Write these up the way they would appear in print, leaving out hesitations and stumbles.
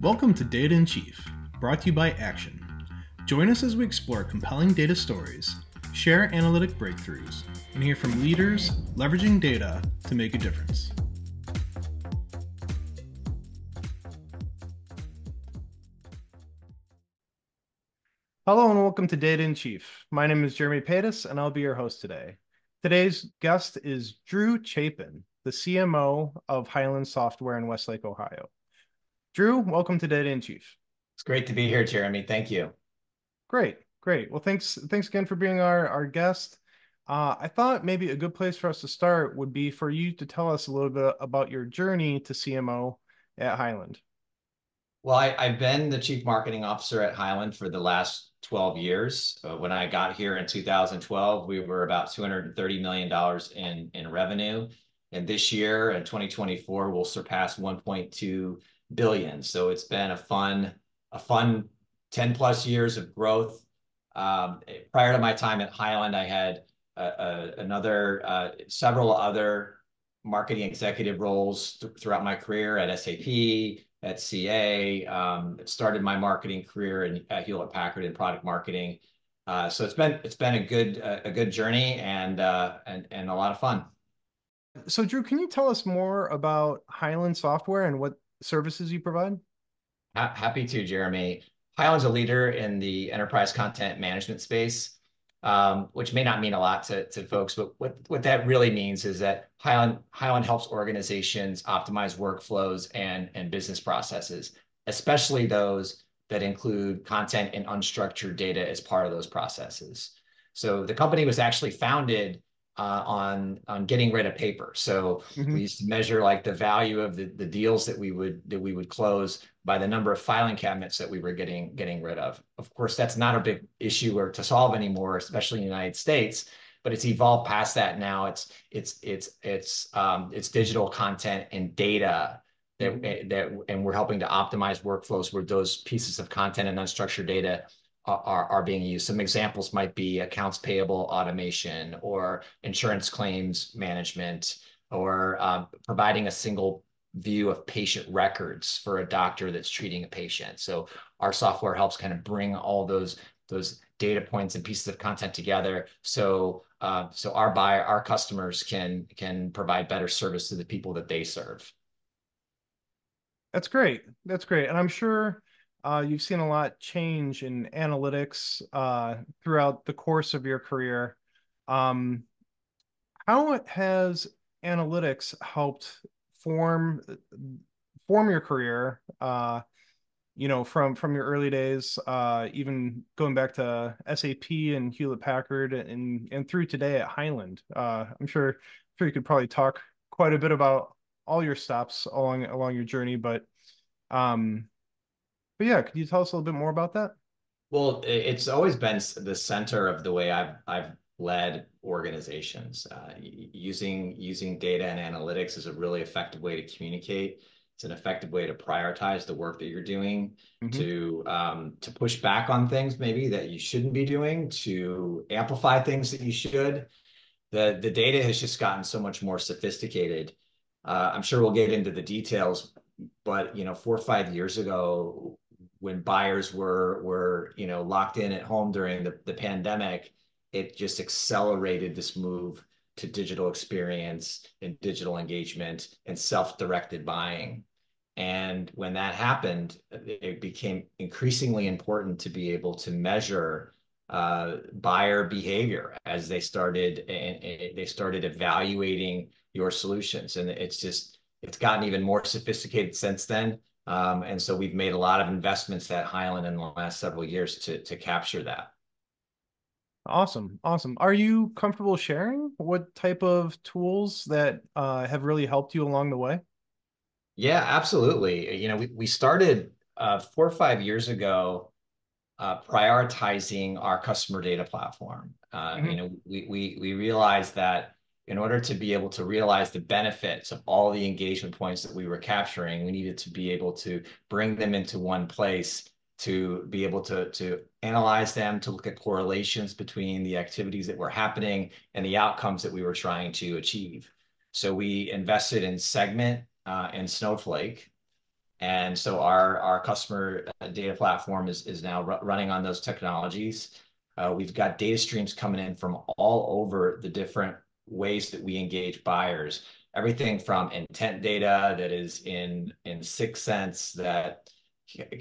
Welcome to Data in Chief, brought to you by Action. Join us as we explore compelling data stories, share analytic breakthroughs, and hear from leaders leveraging data to make a difference. Hello and welcome to Data in Chief. My name is Jeremy Paytas and I'll be your host today. Today's guest is Drew Chapin, the CMO of Hyland Software in Westlake, Ohio. Drew, welcome to Data in Chief. It's great to be here, Jeremy. Thank you. Great. Well, thanks again for being our guest. I thought maybe a good place for us to start would be for you to tell us a little bit about your journey to CMO at Hyland. Well, I've been the Chief Marketing Officer at Hyland for the last 12 years. When I got here in 2012, we were about $230 million in revenue. And this year, in 2024, we'll surpass 1.2 billion. So it's been a fun 10 plus years of growth. Prior to my time at Hyland, I had several other marketing executive roles throughout my career at SAP, at CA. Started my marketing career at Hewlett Packard in product marketing. So it's been a good journey and a lot of fun. So, Drew, can you tell us more about Hyland Software and what services you provide? Happy to, Jeremy. Hyland's a leader in the enterprise content management space, which may not mean a lot to folks, but what that really means is that Hyland helps organizations optimize workflows and business processes, especially those that include content and unstructured data as part of those processes. So the company was actually founded on getting rid of paper. So we used to measure like the value of the deals that we would close by the number of filing cabinets that we were getting rid of. Of course, that's not a big issue or to solve anymore, especially in the United States. But it's evolved past that now. It's digital content and data and we're helping to optimize workflows where those pieces of content and unstructured data are being used. Some examples might be accounts payable automation or insurance claims management or providing a single view of patient records for a doctor that's treating a patient. So our software helps kind of bring all those data points and pieces of content together so our customers can provide better service to the people that they serve. That's great. And I'm sure you've seen a lot change in analytics throughout the course of your career. How has analytics helped form your career? From your early days, even going back to SAP and Hewlett Packard and through today at Hyland. I'm sure you could probably talk quite a bit about all your stops along your journey, but yeah, could you tell us a little bit more about that? Well, it's always been the center of the way I've led organizations. Using data and analytics is a really effective way to communicate. It's an effective way to prioritize the work that you're doing, Mm-hmm. to push back on things maybe that you shouldn't be doing, to amplify things that you should. The data has just gotten so much more sophisticated. I'm sure we'll get into the details, but 4 or 5 years ago, when buyers were locked in at home during the pandemic, it just accelerated this move to digital experience and digital engagement and self-directed buying. And when that happened, it became increasingly important to be able to measure buyer behavior as they started evaluating your solutions. And it's gotten even more sophisticated since then. And so we've made a lot of investments at Hyland in the last several years to capture that. Awesome. Are you comfortable sharing what type of tools that have really helped you along the way? Yeah, absolutely. We started 4 or 5 years ago prioritizing our customer data platform. Mm-hmm. We realized that in order to be able to realize the benefits of all the engagement points that we were capturing, we needed to be able to bring them into one place to be able to analyze them, to look at correlations between the activities that were happening and the outcomes that we were trying to achieve. So we invested in Segment and Snowflake. And so our customer data platform is now running on those technologies. We've got data streams coming in from all over the different ways that we engage buyers. Everything from intent data that is in 6sense that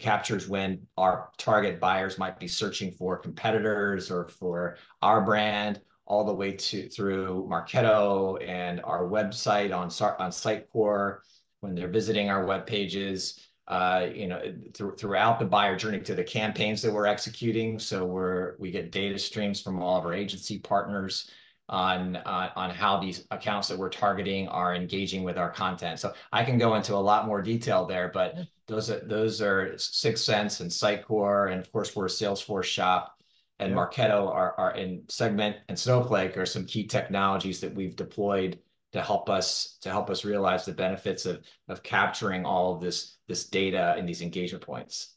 captures when our target buyers might be searching for competitors or for our brand, all the way to through Marketo and our website on Sitecore when they're visiting our web pages. Throughout the buyer journey to the campaigns that we're executing. So we get data streams from all of our agency partners on how these accounts that we're targeting are engaging with our content. So I can go into a lot more detail there, but those are 6sense and Sitecore, and of course we're a Salesforce shop. And Yeah. Marketo are in Segment and Snowflake are some key technologies that we've deployed to help us realize the benefits of capturing all of this data in these engagement points.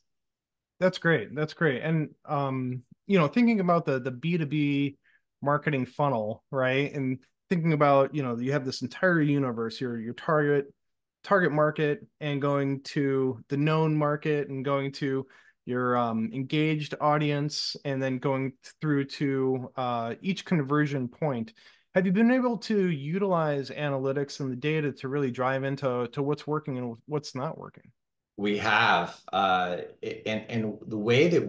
That's great. That's great. And thinking about the B2B marketing funnel, right? And thinking about, you have this entire universe, your target market, and going to the known market, and going to your engaged audience, and then going through to each conversion point. Have you been able to utilize analytics and the data to really drive into what's working and what's not working? We have, and the way that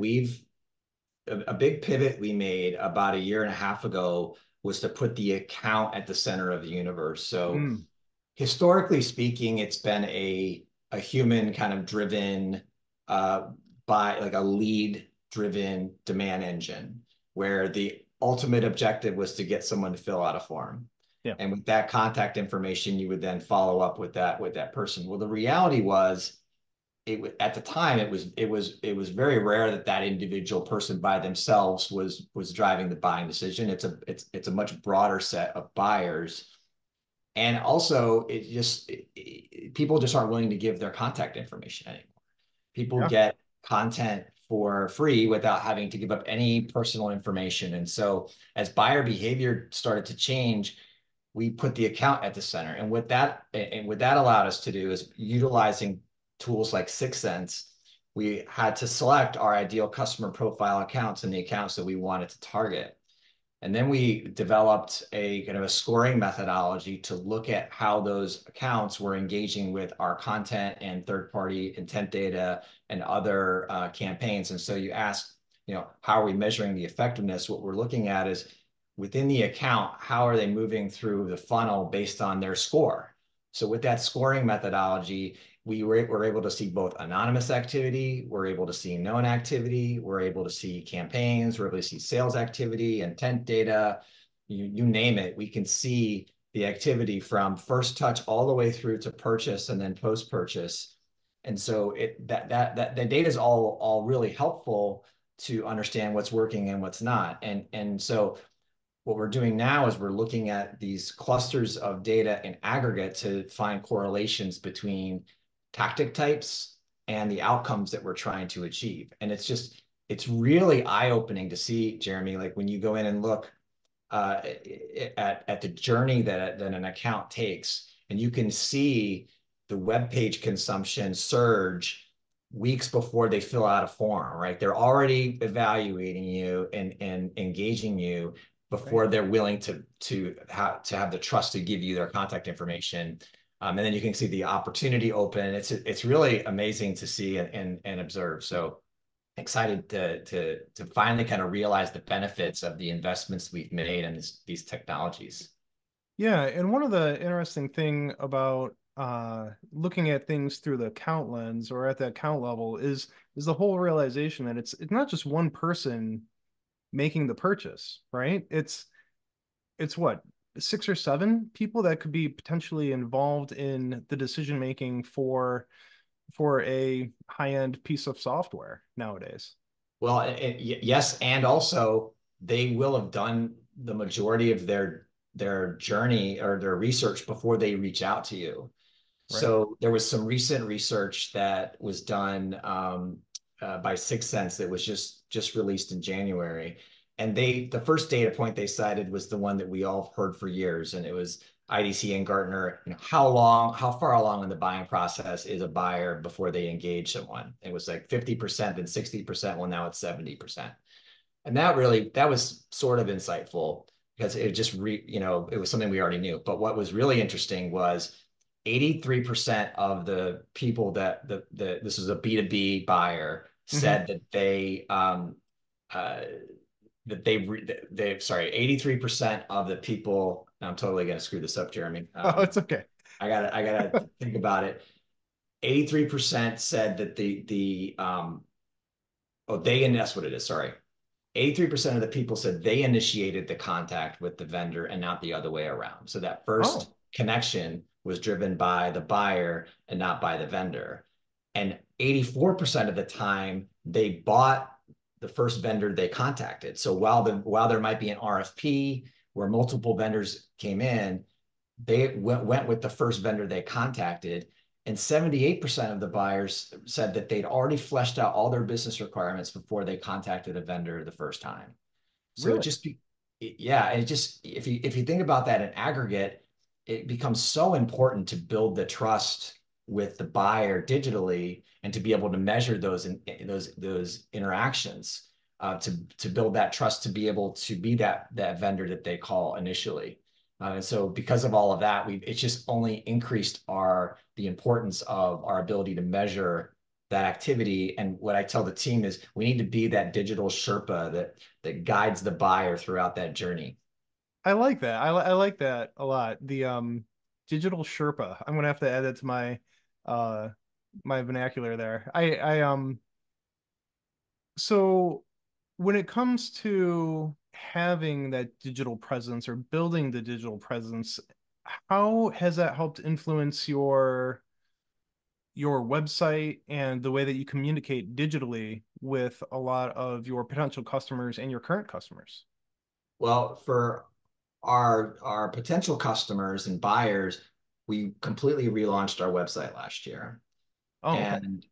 a big pivot we made about a year and a half ago was to put the account at the center of the universe. So Mm, historically speaking, it's been a human kind of driven uh, by like a lead driven demand engine where the ultimate objective was to get someone to fill out a form. yeah. And with that contact information, you would then follow up with that person. Well, the reality was at the time it was very rare that individual person by themselves was driving the buying decision. It's a much broader set of buyers, and also people just aren't willing to give their contact information anymore. People Yeah. get content for free without having to give up any personal information. And so as buyer behavior started to change, we put the account at the center. And what that allowed us to do is utilizing tools like 6sense, we had to select our ideal customer profile accounts and the accounts that we wanted to target. And then we developed a kind of a scoring methodology to look at how those accounts were engaging with our content and third-party intent data and other campaigns. And so you ask, how are we measuring the effectiveness? What we're looking at is within the account, how are they moving through the funnel based on their score? So with that scoring methodology, we're able to see both anonymous activity, we're able to see known activity, we're able to see campaigns, we're able to see sales activity, intent data, you name it. We can see the activity from first touch all the way through to purchase and then post purchase. And so that the data is all really helpful to understand what's working and what's not. And so what we're doing now is we're looking at these clusters of data in aggregate to find correlations between tactic types and the outcomes that we're trying to achieve. And it's really eye-opening to see, Jeremy, like when you go in and look at the journey that an account takes, and you can see the web page consumption surge weeks before they fill out a form, right? They're already evaluating you and engaging you Right. before they're willing to have the trust to give you their contact information. And then you can see the opportunity open. It's really amazing to see and observe. So excited to finally kind of realize the benefits of the investments we've made in these technologies. Yeah, and one of the interesting thing about looking at things through the account lens or at the account level is the whole realization that it's not just one person making the purchase, right? It's what, six or seven people that could be potentially involved in the decision making for a high-end piece of software nowadays. Well, yes, and also they will have done the majority of their journey or their research before they reach out to you. Right. So there was some recent research that was done by 6sense that was just released in January, and the first data point they cited was the one that we all heard for years, and it was IDC and Gartner, how far along in the buying process is a buyer before they engage someone? It was like 50%, then 60%. Well, now it's 70%. And that was sort of insightful because it just it was something we already knew. But what was really interesting was 83% of the people that this is a B2B buyer Hmm. said uh, sorry, 83% of the people, I'm totally gonna screw this up, Jeremy. Oh, it's okay. I gotta think about it. 83% said that and that's what it is, sorry. 83% of the people said they initiated the contact with the vendor and not the other way around. So that first Oh, connection was driven by the buyer and not by the vendor. And 84% of the time they bought the first vendor they contacted. So while there might be an RFP where multiple vendors came in, they went with the first vendor they contacted. And 78% of the buyers said that they'd already fleshed out all their business requirements before they contacted a vendor the first time. So it really? just yeah, it just if you think about that in aggregate, it becomes so important to build the trust with the buyer digitally and to be able to measure those interactions to build that trust to be able to be that vendor that they call initially. And so because of all of that, it's just only increased the importance of our ability to measure that activity. And what I tell the team is we need to be that digital Sherpa that guides the buyer throughout that journey. I like that. I like that a lot. The digital Sherpa. I'm gonna have to add that to uh my vernacular there. So when it comes to having that digital presence or building the digital presence, how has that helped influence your website and the way that you communicate digitally with a lot of your potential customers and your current customers? Well, for our potential customers and buyers, we completely relaunched our website last year. Oh, okay. And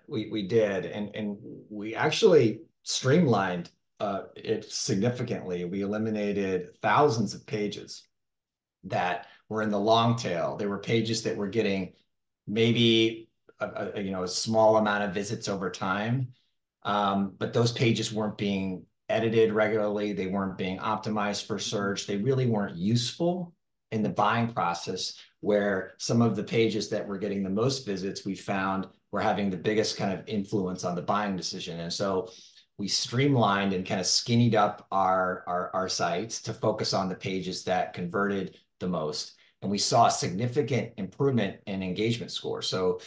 we did, and we actually streamlined it significantly. We eliminated thousands of pages that were in the long tail. There were pages that were getting maybe a small amount of visits over time, but those pages weren't being edited regularly. They weren't being optimized for search. They really weren't useful in the buying process. Where some of the pages that were getting the most visits, we found were having the biggest kind of influence on the buying decision. And so we streamlined and kind of skinnied up our sites to focus on the pages that converted the most. And we saw a significant improvement in engagement score. So,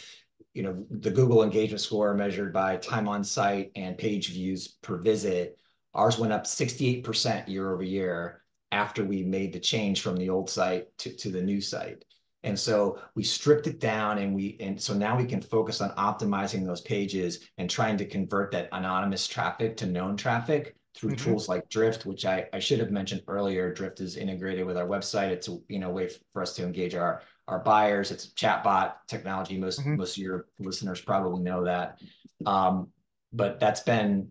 the Google engagement score measured by time on site and page views per visit, ours went up 68% year over year after we made the change from the old site to the new site. And so we stripped it down and so now we can focus on optimizing those pages and trying to convert that anonymous traffic to known traffic through Hmm. tools like Drift, which I should have mentioned earlier. Drift is integrated with our website. It's a way for us to engage our buyers. It's a chatbot technology. Hmm. Most of your listeners probably know that. But that's been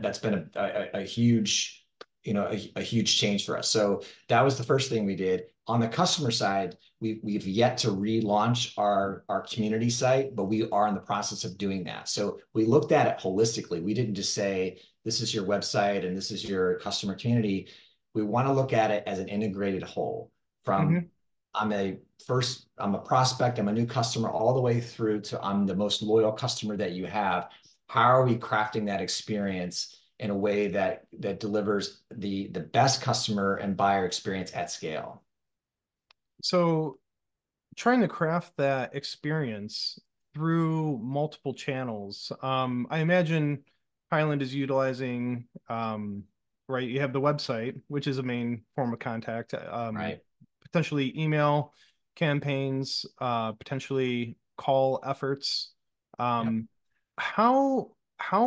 that's been a huge a huge change for us. So that was the first thing we did. On the customer side, we've yet to relaunch our community site, but we are in the process of doing that. So we looked at it holistically. We didn't just say this is your website and this is your customer community. We want to look at it as an integrated whole from Hmm. I'm a prospect, I'm a new customer, all the way through to I'm the most loyal customer that you have. How are we crafting that experience in a way that delivers the best customer and buyer experience at scale? So trying to craft that experience through multiple channels. I imagine Hyland is utilizing, right, you have the website, which is a main form of contact, Right. potentially email campaigns, potentially call efforts. Yep. Um, how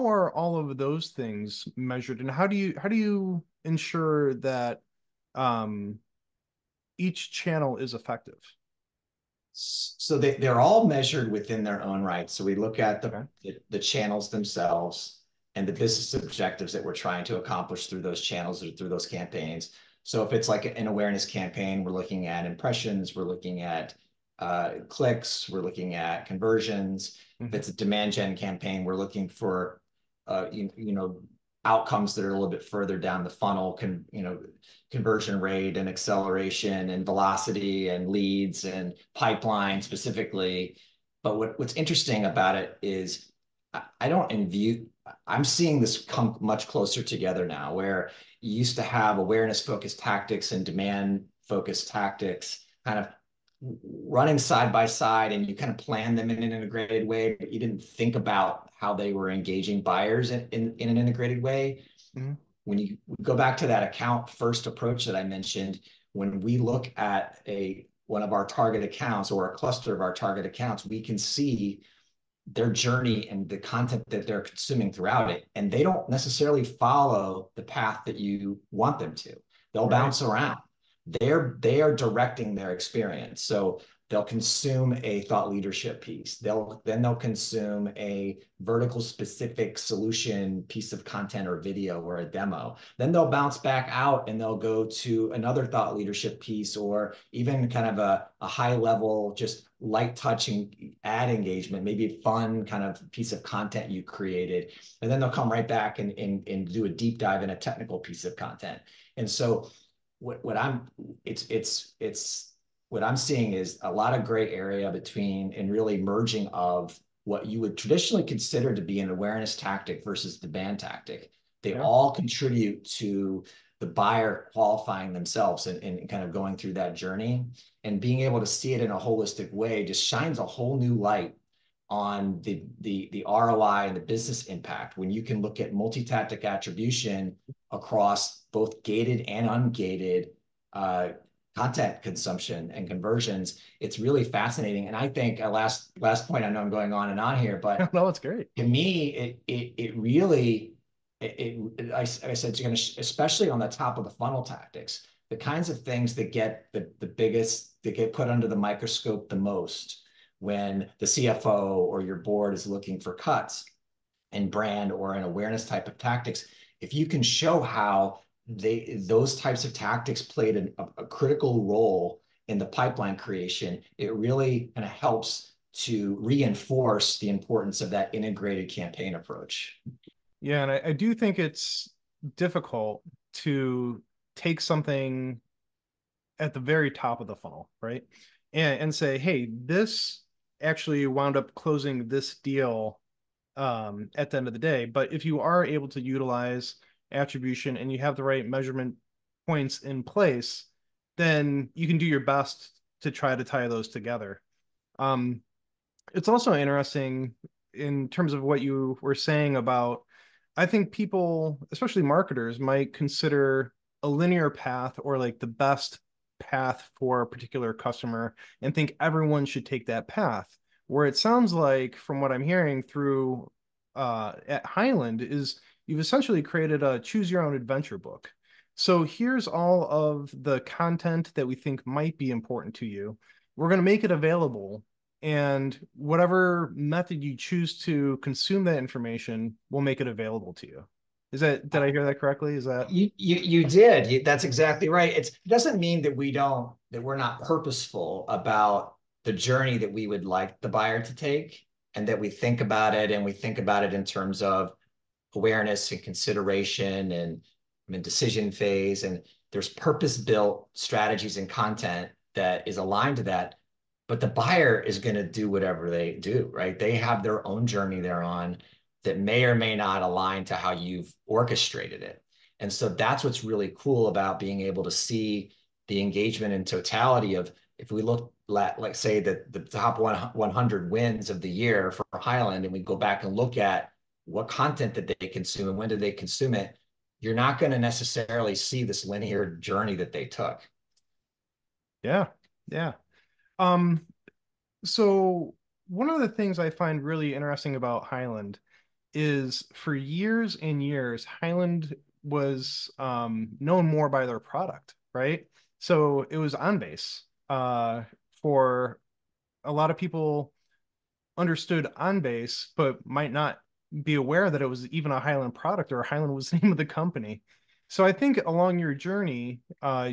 are all of those things measured, and how do you ensure that um, each channel is effective? So they're all measured within their own right. So we look at Okay. the channels themselves and the business objectives that we're trying to accomplish through those channels or through those campaigns. So if it's like an awareness campaign, we're looking at impressions, we're looking at clicks, we're looking at conversions. If Mhm. it's a demand gen campaign, we're looking for outcomes that are a little bit further down the funnel, conversion rate and acceleration and velocity and leads and pipeline specifically. But what's interesting about it is I don't view, I'm seeing this come much closer together now, where you used to have awareness focused tactics and demand focused tactics kind of running side by side, and you kind of plan them in an integrated way, but you didn't think about how they were engaging buyers in an integrated way. Mhm. When you go back to that account first approach that I mentioned, when we look at one of our target accounts or a cluster of our target accounts, we can see their journey and the content that they're consuming throughout it. And they don't necessarily follow the path that you want them to. They'll Right. bounce around. They are directing their experience. So they'll consume a thought leadership piece. They'll consume a vertical specific solution piece of content or video or a demo. Then they'll bounce back out and they'll go to another thought leadership piece, or even kind of a high level, just light touching ad engagement, maybe a fun kind of piece of content you created. And then they'll come right back and do a deep dive in a technical piece of content. And so what I'm it's what I'm seeing is a lot of gray area between and really merging of what you would traditionally consider to be an awareness tactic versus demand tactic. They Yeah. all contribute to the buyer qualifying themselves and kind of going through that journey, and being able to see it in a holistic way just shines a whole new light on the ROI and the business impact. When you can look at multi-tactic attribution across both gated and ungated uh, content consumption and conversions, it's really fascinating. And I think a last point, I know I'm going on and on here, but No, it's great. to me, it really, I said, you're going to, especially on the top of the funnel tactics, the kinds of things that get the biggest, that get put under the microscope the most when the CFO or your board is looking for cuts in brand or an awareness type of tactics. If you can show how those types of tactics played a critical role in the pipeline creation, it really kind of helps to reinforce the importance of that integrated campaign approach. Yeah, and I do think it's difficult to take something at the very top of the funnel, right? And say, hey, this actually wound up closing this deal at the end of the day. But if you are able to utilize attribution and you have the right measurement points in place, then you can do your best to try to tie those together. Um, it's also interesting in terms of what you were saying about, I think people, especially marketers, might consider a linear path or like the best path for a particular customer and think everyone should take that path. Where it sounds like, from what I'm hearing through at Hyland, is you've essentially created a choose your own adventure book. So here's all of the content that we think might be important to you. We're going to make it available, and whatever method you choose to consume that information will make it available to you. Did I hear that correctly? Is that You did. That's exactly right. It doesn't mean that we're not purposeful about the journey that we would like the buyer to take, and that we think about it, and we think about it in terms of awareness and consideration and, I mean, decision phase. And there's purpose-built strategies and content that is aligned to that. But the buyer is going to do whatever they do, right? They have their own journey they're on that may or may not align to how you've orchestrated it. And so that's what's really cool about being able to see the engagement in totality of, if we look at, like, say, that the top 100 wins of the year for Hyland, and we go back and look at what content did they consume and when did they consume it, you're not going to necessarily see this linear journey that they took. yeah, yeah. Um, so one of the things I find really interesting about Hyland is for years and years, Hyland was known more by their product, right? So it was on base. For a lot of people understood on base, but might not be aware that it was even a Hyland product or Hyland was the name of the company. So I think along your journey,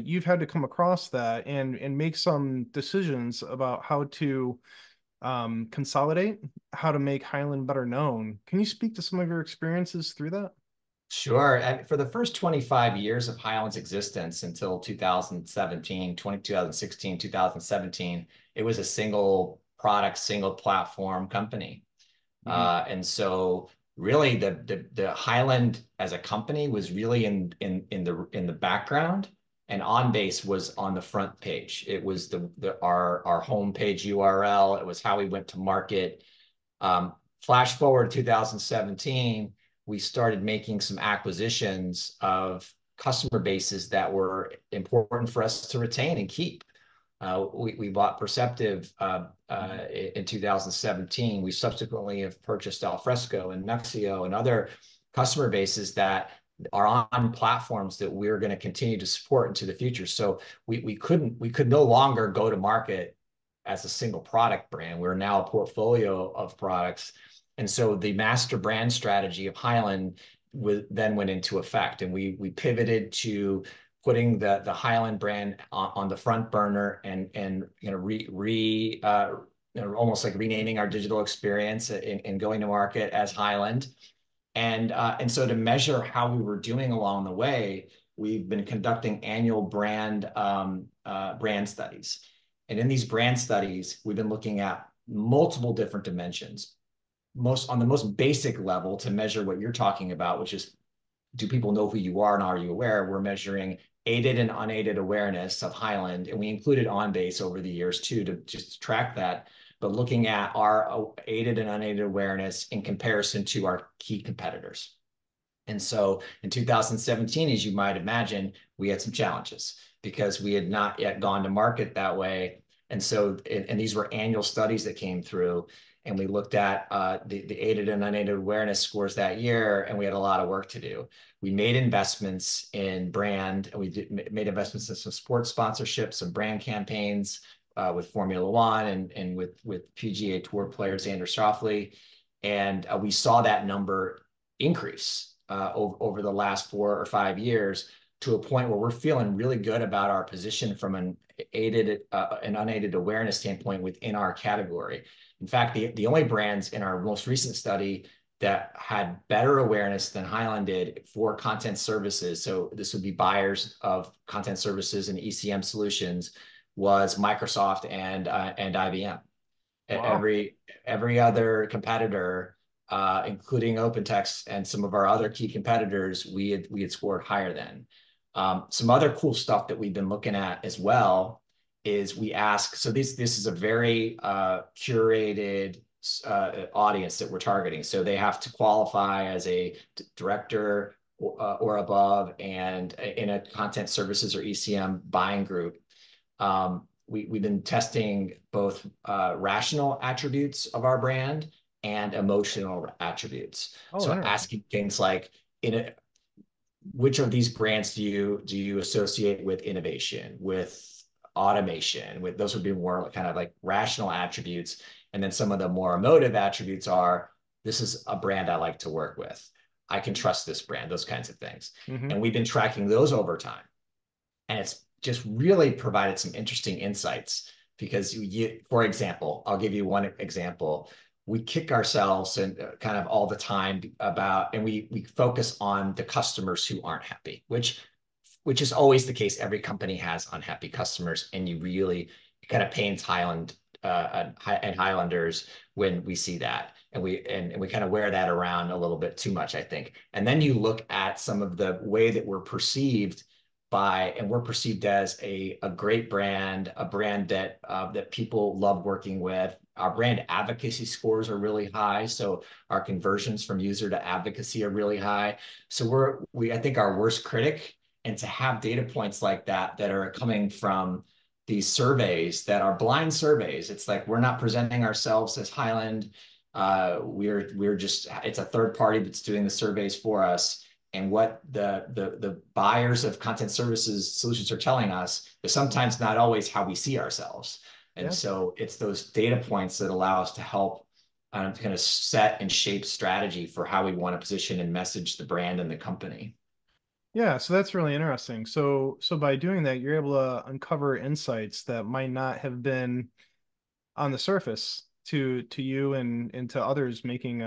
you've had to come across that and make some decisions about how to consolidate, how to make Hyland better known. Can you speak to some of your experiences through that? Sure. And for the first 25 years of Hyland's existence until 2016, 2017, it was a single product, single platform company. Hmm. And so really the Hyland as a company was really in the background, and OnBase was on the front page. It was our homepage URL. It was how we went to market. Flash forward to 2017, we started making some acquisitions of customer bases that were important for us to retain and keep. We bought Perceptive in 2017. We subsequently have purchased Alfresco and Nexio and other customer bases that are on platforms that we're going to continue to support into the future. So we could no longer go to market as a single product brand. We're now a portfolio of products. And so the master brand strategy of Hyland then went into effect, and we pivoted to putting the Hyland brand on the front burner and almost like renaming our digital experience and going to market as Hyland. And so to measure how we were doing along the way, we've been conducting annual brand studies. And in these brand studies, we've been looking at multiple different dimensions, most on the most basic level to measure what you're talking about, which is, do people know who you are and are you aware? We're measuring aided and unaided awareness of Hyland, and we included OnBase over the years too to just track that. But looking at our aided and unaided awareness in comparison to our key competitors. And so in 2017, as you might imagine, we had some challenges because we had not yet gone to market that way. And so, and these were annual studies that came through, and we looked at the aided and unaided awareness scores that year, and we had a lot of work to do. We made investments in brand, and made investments in some sports sponsorships, some brand campaigns with Formula One and with PGA Tour player Xander Schauffele. And we saw that number increase over the last 4 or 5 years to a point where we're feeling really good about our position from an aided and unaided awareness standpoint within our category. In fact, the only brands in our most recent study that had better awareness than Hyland did for content services, so this would be buyers of content services and ECM solutions, was Microsoft and IBM. Wow. Every other competitor, including OpenText and some of our other key competitors, we had scored higher than. Some other cool stuff that we've been looking at as well is we ask, so this is a very curated audience that we're targeting. So they have to qualify as a director or above and in a content services or ECM buying group. We've been testing both rational attributes of our brand and emotional attributes. Oh, So interesting. asking things like, which of these brands do you associate with innovation, with automation? With those would be more kind of like rational attributes, and then some of the more emotive attributes are, this is a brand I like to work with. I can trust this brand. Those kinds of things, Hmm. and we've been tracking those over time, and it's just really provided some interesting insights because for example, I'll give you one example. We kick ourselves and kind of all the time about, and we focus on the customers who aren't happy, which is always the case. Every company has unhappy customers, and it kind of pains Hyland and Highlanders when we see that, and we kind of wear that around a little bit too much, I think. And then you look at some of the way that we're perceived and we're perceived as a great brand, a brand that people love working with. Our brand advocacy scores are really high, so our conversions from user to advocacy are really high. So I think our worst critic, and to have data points like that are coming from these surveys that are blind surveys. It's like, we're not presenting ourselves as Hyland. It's a third party that's doing the surveys for us. And what the buyers of content services solutions are telling us is sometimes not always how we see ourselves. And Yeah. so it's those data points that allow us to help kind of set and shape strategy for how we want to position and message the brand and the company. Yeah, so that's really interesting. So by doing that, you're able to uncover insights that might not have been on the surface to you and to others making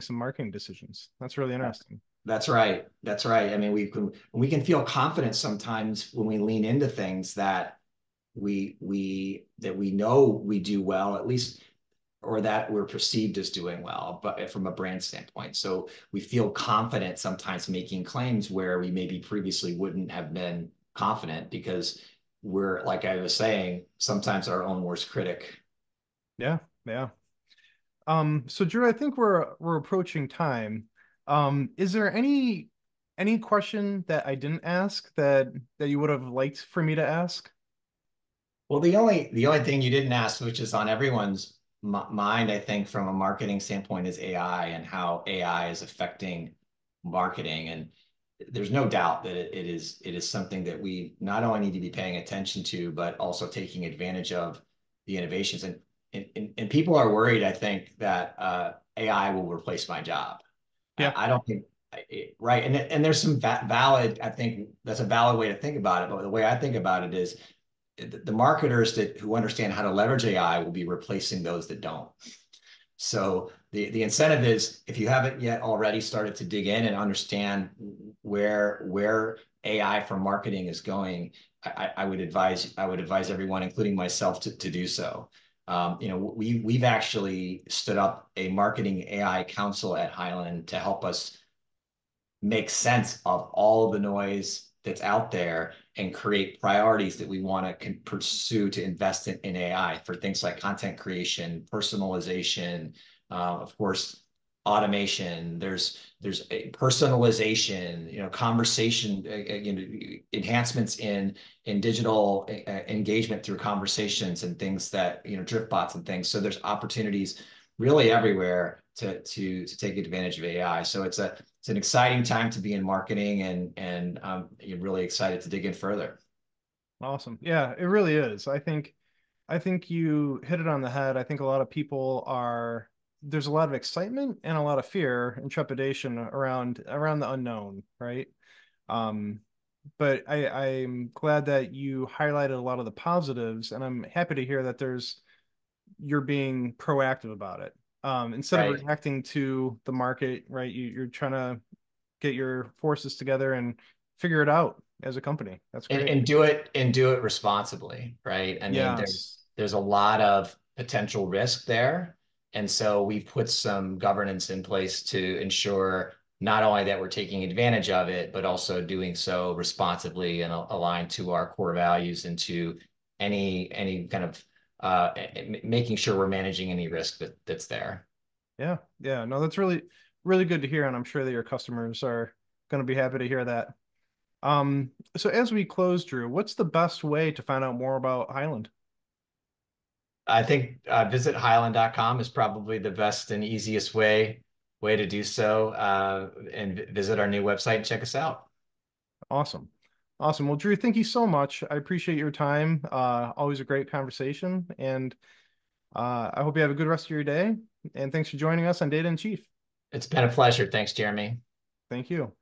some marketing decisions. That's really interesting. That's right. That's right. I mean, we can feel confident sometimes when we lean into things that we know we do well, at least, or that we're perceived as doing well, but from a brand standpoint. So we feel confident sometimes making claims where we maybe previously wouldn't have been confident because we're, like I was saying, sometimes our own worst critic. Yeah, yeah. So Drew, I think we're approaching time. Is there any question that I didn't ask that you would have liked for me to ask? Well, the only thing you didn't ask, which is on everyone's mind, I think, from a marketing standpoint, is AI and how AI is affecting marketing. And there's no doubt that it is something that we not only need to be paying attention to, but also taking advantage of the innovations. And people are worried, I think, that AI will replace my job. Yeah, I don't think right. And there's some valid, I think that's a valid way to think about it. But the way I think about it is the marketers who understand how to leverage AI will be replacing those that don't. So the incentive is, if you haven't yet already started to dig in and understand where AI for marketing is going, I would advise everyone, including myself, to do so. We've actually stood up a marketing AI council at Hyland to help us make sense of all of the noise that's out there and create priorities that we want to pursue to invest in AI for things like content creation, personalization, of course, automation. There's a personalization, conversation, enhancements in digital engagement through conversations and things that drift bots and things. So there's opportunities really everywhere to take advantage of AI. So it's an exciting time to be in marketing, and you're really excited to dig in further. awesome. Yeah, it really is. I think you hit it on the head. I think a lot of people are there's a lot of excitement and a lot of fear and trepidation around the unknown, right? Um, but I'm glad that you highlighted a lot of the positives, and I'm happy to hear that you're being proactive about it. Instead of Right. reacting to the market, right? You're trying to get your forces together and figure it out as a company. That's and, great. and do it responsibly, right? I mean, there's Yes. there's a lot of potential risk there. And so we've put some governance in place to ensure not only that we're taking advantage of it, but also doing so responsibly and aligned to our core values and to any kind of making sure we're managing any risk that's there. Yeah. Yeah. No, that's really good to hear, and I'm sure that your customers are going to be happy to hear that. So as we close, Drew, what's the best way to find out more about Hyland? I think visit Hyland.com is probably the best and easiest way to do so, and visit our new website and check us out. Awesome. Awesome. Well, Drew, thank you so much. I appreciate your time. Always a great conversation, and I hope you have a good rest of your day. And thanks for joining us on Data in Chief. It's been a pleasure. Thanks, Jeremy. Thank you.